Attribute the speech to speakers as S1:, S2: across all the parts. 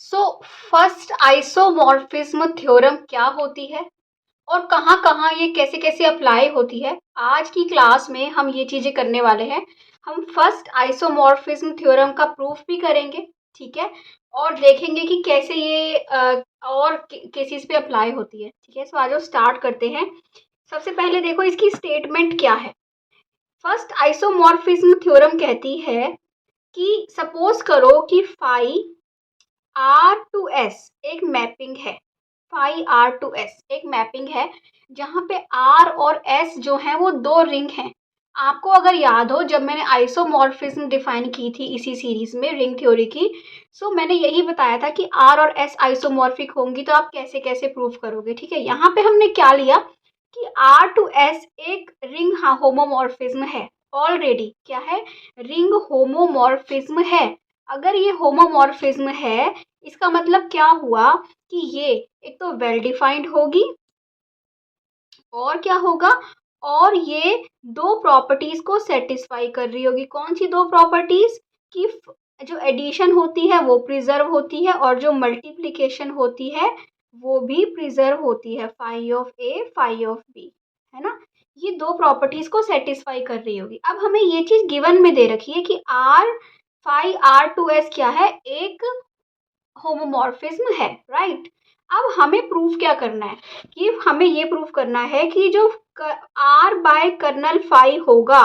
S1: So first isomorphism theorem क्या होती है और कहाँ कहाँ ये कैसे कैसे अप्लाई होती है, आज की क्लास में हम ये चीज़ें करने वाले हैं। हम फर्स्ट आइसोमॉर्फिज्म थ्योरम का प्रूफ भी करेंगे, ठीक है, और देखेंगे कि कैसे ये और केसेस पे अप्लाई होती है, ठीक है। सो आज स्टार्ट करते हैं। सबसे पहले देखो इसकी स्टेटमेंट क्या है। फर्स्ट आइसोमॉर्फिज्म थ्योरम कहती है कि सपोज करो कि फाई आर टू एस एक मैपिंग है। फाई आर टू एस एक मैपिंग है जहाँ पे आर और एस जो है वो दो रिंग हैं। आपको अगर याद हो, जब मैंने आइसोमॉर्फिज्म डिफाइन की थी इसी सीरीज में रिंग थ्योरी की, सो मैंने यही बताया था कि आर और एस आइसोमॉर्फिक होंगी तो आप कैसे कैसे प्रूव करोगे, ठीक है। यहाँ पे हमने क्या लिया कि आर टू एस एक रिंग होमोमॉर्फिज्म है। ऑलरेडी क्या है, रिंग होमोमॉर्फिज्म है। अगर ये होमोमॉर्फिज्म है, इसका मतलब क्या हुआ कि ये एक तो वेल डिफाइंड होगी और क्या होगा, और ये दो प्रॉपर्टीज को सेटिस्फाई कर रही होगी। कौन सी दो प्रॉपर्टीज? कि जो एडिशन होती है वो प्रिजर्व होती है और जो मल्टीप्लिकेशन होती है वो भी प्रिजर्व होती है। Phi of a phi of b, है ना। ये दो प्रॉपर्टीज को सेटिस्फाई कर रही होगी। अब हमें ये चीज गिवन में दे रखी है कि R phi R to S क्या है, एक होमोमॉर्फिज्म है, राइट। अब हमें प्रूफ क्या करना है कि हमें ये प्रूफ करना है कि जो आर बाय कर्नल फाई होगा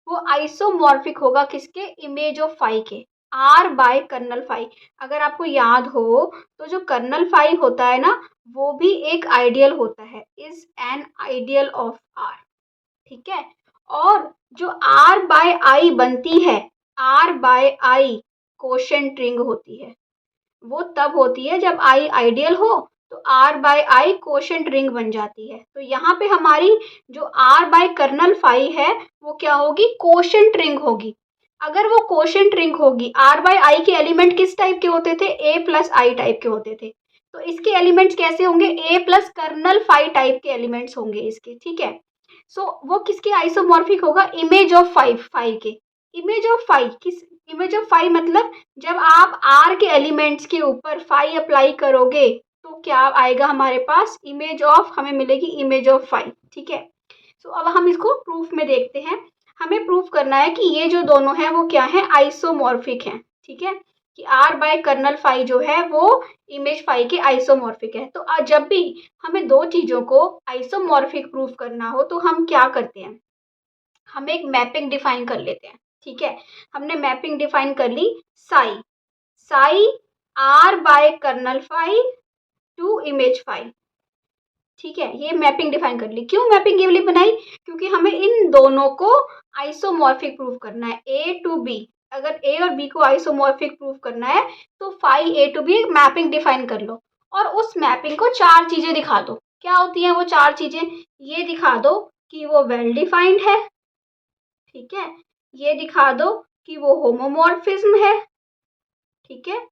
S1: वो आइसोमॉर्फिक होगा किसके, इमेज ऑफ फाई के। आर बाय कर्नल फाई, अगर आपको याद हो तो जो कर्नल फाई होता है ना वो भी एक आइडियल होता है, is an ideal of R, ठीक है। और जो आर बाय आई बनती है, R by I quotient ring होती है। वो तब होती है जब आई आइडियल हो तो R by I quotient ring बन जाती है। तो यहाँ पे हमारी जो आर बाय कर्नल फाई है वो क्या होगी, कोशेंट रिंग होगी। अगर वो कोशेंट रिंग होगी, आर बाय आई के एलिमेंट किस टाइप के होते थे, ए प्लस आई टाइप के होते थे, तो इसके एलिमेंट्स कैसे होंगे, ए प्लस कर्नल फाई टाइप के एलिमेंट्स होंगे इसके, ठीक है। सो वो किसके आइसोमॉर्फिक होगा, इमेज ऑफ फाई के। इमेज ऑफ फाई किस, इमेज ऑफ फाई मतलब जब आप आर के एलिमेंट्स के ऊपर फाई अप्लाई करोगे तो क्या आएगा हमारे पास, इमेज ऑफ, हमें मिलेगी इमेज ऑफ फाई, ठीक है। सो अब हम इसको प्रूफ में देखते हैं। हमें प्रूफ करना है कि ये जो दोनों हैं वो क्या है, आइसोमॉर्फिक हैं, ठीक है, कि आर बाय कर्नल फाई जो है वो इमेज फाई के आइसोमॉर्फिक है। तो जब भी हमें दो चीजों को आइसोमॉर्फिक प्रूफ करना हो तो हम क्या करते हैं, हम एक मैपिंग डिफाइन कर लेते हैं, ठीक है। हमने मैपिंग डिफाइन कर ली, psi psi r by kernel phi to image phi, ठीक है। ये मैपिंग डिफाइन कर ली। क्यों मैपिंग ये वाली बनाई, क्योंकि हमें इन दोनों को आइसोमॉर्फिक प्रूफ करना है, ए टू बी। अगर ए और बी को आइसोमॉर्फिक प्रूफ करना है तो फाई ए टू बी एक मैपिंग डिफाइन कर लो और उस मैपिंग को चार चीजें दिखा दो। क्या होती हैं वो चार चीजें, ये दिखा दो कि वो वेल डिफाइंड है, ठीक है, ये दिखा दो कि वो होमोमॉर्फिज्म है, ठीक है,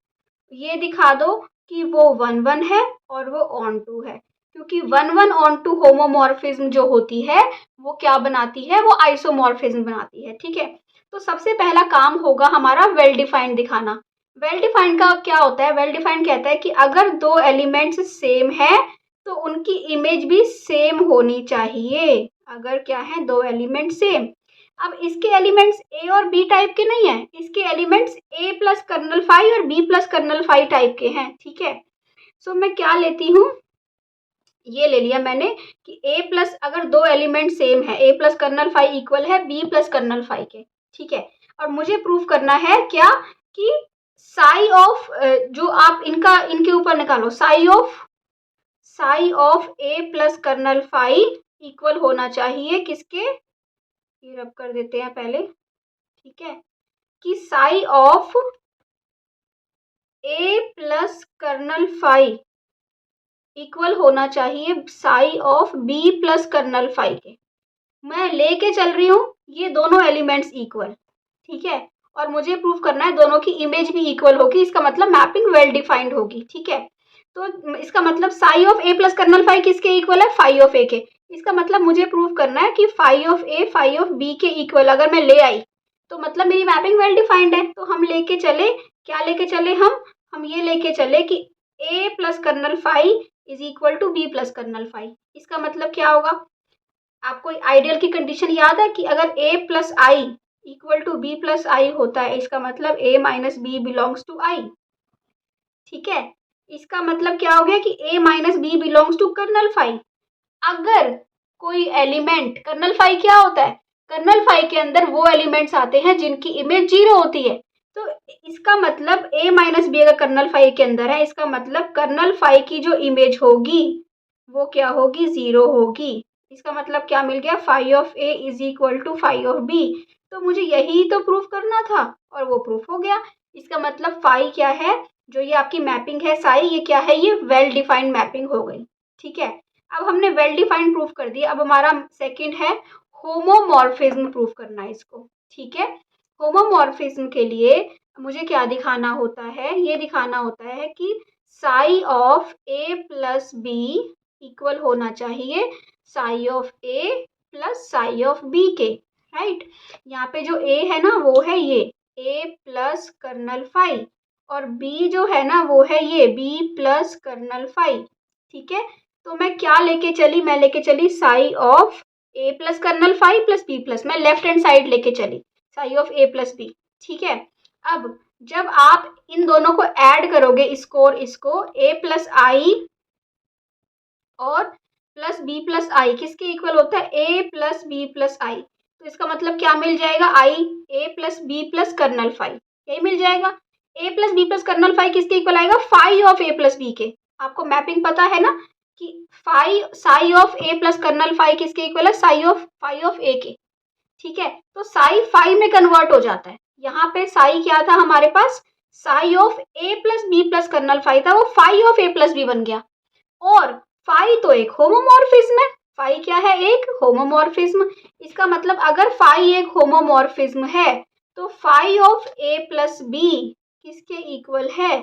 S1: ये दिखा दो कि वो 1 1 है और वो ऑन टू है। क्योंकि 1 1 ऑन टू होमोमॉर्फिज्म जो होती है वो क्या बनाती है, वो आइसोमॉर्फिज्म बनाती है, ठीक है। तो सबसे पहला काम होगा हमारा वेल डिफाइंड दिखाना। वेल डिफाइंड का क्या होता है, वेल डिफाइंड कहता है कि अगर दो एलिमेंट्स सेम है तो उनकी इमेज भी सेम होनी चाहिए। अगर क्या है, दो एलिमेंट सेम। अब इसके एलिमेंट्स ए और बी टाइप के नहीं है, इसके elements a plus kernel phi और b plus kernel phi type के हैं, ठीक है। सो मैं क्या लेती हूँ, ये ले लिया मैंने कि ए प्लस, अगर दो एलिमेंट सेम है, ए प्लस कर्नल फाई इक्वल है बी प्लस कर्नल फाई के, ठीक है। और मुझे प्रूफ करना है क्या, कि साई ऑफ, जो आप इनका इनके ऊपर निकालो, psi of a plus kernel phi equal होना चाहिए किसके, ये रब कर देते हैं पहले, ठीक है, कि psi of a plus kernel phi equal होना चाहिए psi of b plus kernel phi के। मैं लेके चल रही हूँ ये दोनों एलिमेंट्स इक्वल, ठीक है, और मुझे प्रूफ करना है दोनों की इमेज भी इक्वल होगी। इसका मतलब मैपिंग वेल डिफाइंड होगी, ठीक है। तो इसका मतलब psi of a plus kernel phi किसके इक्वल है, फाई ऑफ ए के। इसका मतलब मुझे प्रूफ करना है कि phi of a phi of b के इक्वल अगर मैं ले आई तो मतलब मेरी मैपिंग वेल डिफाइंड है। तो हम लेके चले, क्या लेके चले हम, हम ये लेके चले कि a plus kernel phi is equal to b plus kernel phi. इसका मतलब क्या होगा? आपको आइडियल की कंडीशन याद है कि अगर a plus I equal to b plus I होता है, इसका मतलब a minus b belongs to i। ठीक है, इसका मतलब क्या हो गया कि a minus b belongs to kernel phi. अगर कोई एलिमेंट, कर्नल फाई क्या होता है? कर्नल फाई के अंदर वो एलिमेंट्स आते हैं जिनकी इमेज 0 होती है। तो इसका मतलब a माइनस बी अगर कर्नल फाई के अंदर है, इसका मतलब कर्नल फाई की जो इमेज होगी वो क्या होगी? 0 होगी। इसका मतलब क्या मिल गया? Phi of a is equal to phi of b। तो मुझे यही तो प्रूफ करना था और वो प्रूफ हो गया। इसका मतलब फाई क्या है? जो ये आपकी मैपिंग है साई, ये क्या है? ये वेल डिफाइंड मैपिंग हो गई। ठीक है, अब हमने वेल डिफाइंड प्रूफ कर दिया। अब हमारा सेकंड है होमोमॉर्फिज्म प्रूफ करना है इसको। ठीक है, होमोमॉर्फिज्म के लिए मुझे क्या दिखाना होता है? ये दिखाना होता है कि psi of a plus b equal होना चाहिए psi of a plus psi of b के। राइट, यहाँ पे जो a है ना वो है ये a प्लस कर्नल फाई, और b जो है ना वो है ये b प्लस कर्नल फाई। ठीक है, तो मैं क्या लेके चली? मैं लेके चली psi of a plus kernel phi plus b plus, मैं लेफ्ट हैंड साइड लेके चली psi of a plus b। ठीक है, अब जब आप इन दोनों को ऐड करोगे, इसको और इसको, a प्लस आई और प्लस b प्लस आई किसके इक्वल होता है? a plus b plus I. तो इसका मतलब क्या मिल जाएगा? i a plus b plus kernel phi, यही मिल जाएगा। a plus b plus kernel phi किसके इक्वल आएगा? Phi of a plus b के। आपको मैपिंग पता है ना कि phi psi of a plus kernel phi किसके इक्वल है? Psi of phi of a के। ठीक है, तो साई फाई में कन्वर्ट हो जाता है। यहाँ पे साई क्या था हमारे पास? Psi of a plus b plus kernel phi था, वो phi of a plus b बन गया। और फाई तो एक होमोमॉर्फिज्म है। फाई क्या है? एक होमोमॉर्फिज्म। इसका मतलब अगर फाई एक होमोमॉर्फिज्म है तो phi of a plus b किसके इक्वल है?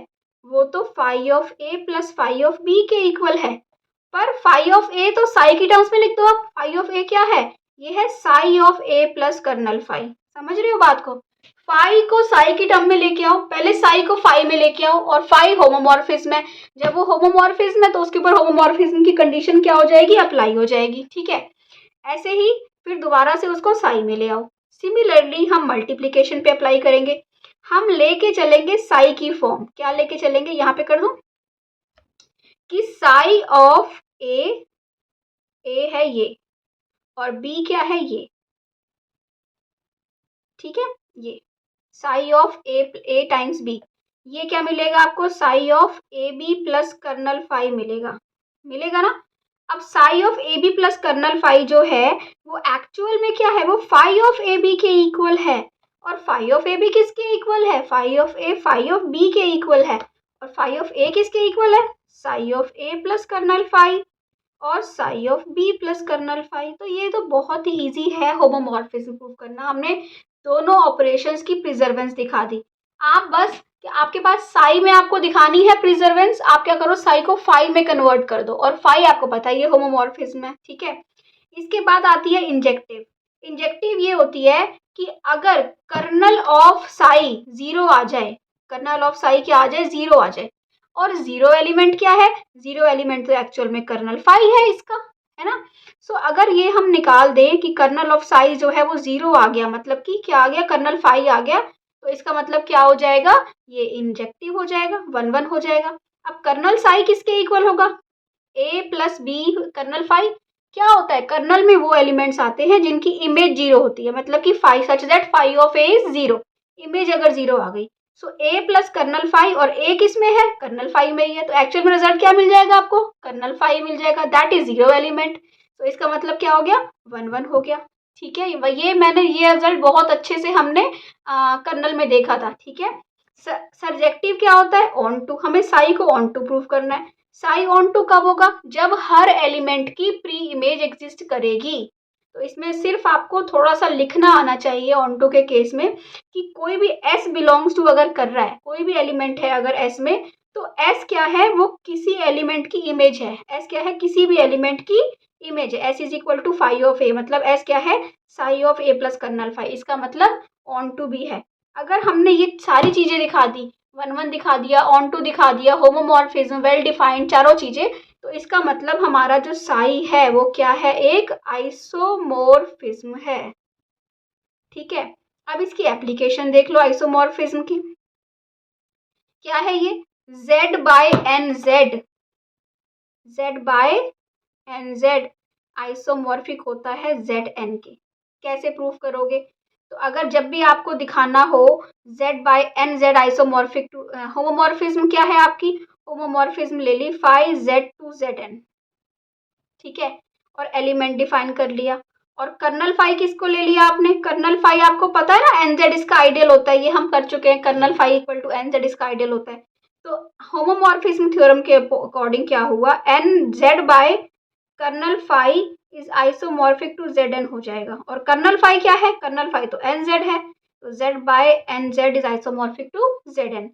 S1: वो तो phi of a plus phi of b के इक्वल है। पर फाई ऑफ a तो साई की टर्म्स में लिख दो आप। फाई ऑफ a क्या है? ये है psi of a plus kernel phi. समझ रहे हो बात को? फाई को साई की टर्म में लेके आओ, पहले साई को फाई में लेके आओ, और फाई होमोमॉर्फिज्म है। जब वो होमोमॉर्फिज्म है तो उसके ऊपर होमोमॉर्फिज्म की कंडीशन क्या हो जाएगी? अप्लाई हो जाएगी। ठीक है, ऐसे ही फिर दोबारा से उसको साई में ले आओ। सिमिलरली हम मल्टीप्लीकेशन पे अप्लाई करेंगे। हम लेके चलेंगे साई की फॉर्म। क्या लेके चलेंगे? यहाँ पे कर दूं कि साई ऑफ ए है ये, और b क्या है? ये। ठीक है, ये psi of a times b, ये क्या मिलेगा आपको? Psi of a b plus kernel phi मिलेगा। मिलेगा ना? अब psi of a b plus kernel phi जो है वो एक्चुअल में क्या है? वो फाई ऑफ ए बी के इक्वल है। और फाई ऑफ ए बी किसके इक्वल है? Phi of a phi of b के इक्वल है। और फाई ऑफ ए किसके इक्वल है? Psi of a plus kernel phi और psi of b plus kernel phi. तो ये तो बहुत ही इजी है होमोमॉर्फिज्म प्रूव करना। हमने दोनों ऑपरेशंस की प्रिजर्वेंस दिखा दी। आप बस आपके पास साई में आपको दिखानी है प्रिजर्वेंस, आप क्या करो? साई को फाई में कन्वर्ट कर दो, और फाई आपको पता है ये होमोमॉर्फिज्म है। ठीक है, इसके बाद आती है इंजेक्टिव। इंजेक्टिव ये होती है कि अगर कर्नल ऑफ साई 0 आ जाए, कर्नल ऑफ साई क्या आ जाए? 0 आ जाए। और 0 एलिमेंट क्या है? 0 एलिमेंट तो एक्चुअल में कर्नल फाई है इसका, है ना? सो अगर ये हम निकाल दें कि कर्नल ऑफ साई जो है वो 0 आ गया, मतलब कि क्या आ गया? कर्नल फाई आ गया, तो इसका मतलब क्या हो जाएगा? ये इंजेक्टिव हो जाएगा, 1 1 हो जाएगा। अब कर्नल साई किसके इक्वल होगा? a plus b kernel phi. क्या होता है? कर्नल में वो एलिमेंट्स आते हैं जिनकी इमेज 0 होती है, मतलब कि phi such that phi of a is 0। Image अगर 0 आ गई, so a plus kernel phi, और a किस में है? कर्नल फाई में ही है। तो एक्चुअल में रिजल्ट क्या मिल जाएगा आपको? कर्नल फाई मिल जाएगा, दैट इज 0 एलिमेंट। तो इसका मतलब क्या हो गया? 1 1 हो गया। ठीक है, ये मैंने ये रिजल्ट बहुत अच्छे से हमने कर्नल में देखा था। ठीक है, सर्जेक्टिव क्या होता है? Onto. हमें साई को ऑन टू प्रूव करना है। साई ऑन टू कब होगा? जब हर एलिमेंट की प्री इमेज एग्जिस्ट करेगी। तो इसमें सिर्फ आपको थोड़ा सा लिखना आना चाहिए ऑन टू के केस में कि कोई भी s बिलोंग्स टू अगर कर रहा है, कोई भी एलिमेंट है अगर s में, तो s क्या है? वो किसी एलिमेंट की इमेज है। s क्या है? किसी भी एलिमेंट की इमेज है। s is equal to phi of a, मतलब s क्या है? Psi of a plus kernel phi. इसका मतलब ऑन टू भी है। अगर हमने ये सारी चीजें दिखा दी, 1 1 दिखा दिया, ऑन टू दिखा दिया, होमोमॉर्फिज्म, वेल डिफाइंड, चारों चीजें। तो इसका मतलब हमारा जो साई है वो क्या है, एक आइसोमॉर्फिज्म है। ठीक है, अब इसकी एप्लीकेशन देख लो आइसोमॉर्फिज्म की। क्या है ये, Z by n Z, Z by n Z isomorphic होता है Zn के। कैसे प्रूफ करोगे, तो अगर जब भी आपको दिखाना हो Z by n Z isomorphic to, homomorphism क्या है आपकी, होमोमॉर्फिज्म ले ली फाई Z टू Zn। ठीक है, और एलिमेंट डिफाइन कर लिया। और कर्नल फाई किसको ले लिया आपने, कर्नल फाई आपको पता है ना एन जेड इसका आइडियल होता है, ये हम कर चुके हैं, kernel phi equal to n Z इसका आइडियल होता है। तो होमोमॉर्फिज्म थ्योरम के अकॉर्डिंग क्या हुआ, n Z by kernel phi is isomorphic to Zn हो जाएगा। और कर्नल फाई क्या है, कर्नल फाई तो एन जेड है, तो Z by n Z is isomorphic to Zn।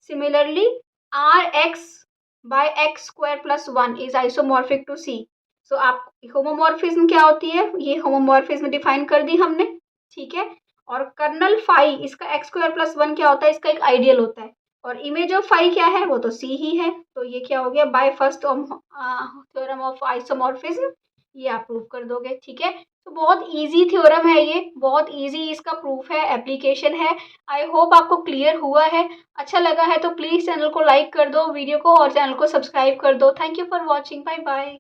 S1: Similarly R x by x square plus 1 is isomorphic to C। So आप homomorphism क्या होती है, ये होमोमॉर्फिज्म डिफाइन कर दी हमने। ठीक है, और कर्नल फाई इसका एक्स स्क्वायर प्लस 1 क्या होता है, इसका एक आइडियल होता है। और इमेज ऑफ फाई क्या है, वो तो C ही है। तो ये क्या हो गया, by first theorem of isomorphism, ये आप प्रूव कर दोगे। ठीक है, तो बहुत इजी थ्योरम है ये, बहुत इजी इसका प्रूफ है, एप्लीकेशन है। आई होप आपको क्लियर हुआ है। अच्छा लगा है तो प्लीज़ चैनल को लाइक कर दो वीडियो को, और चैनल को सब्सक्राइब कर दो। Thank you for watching, bye bye.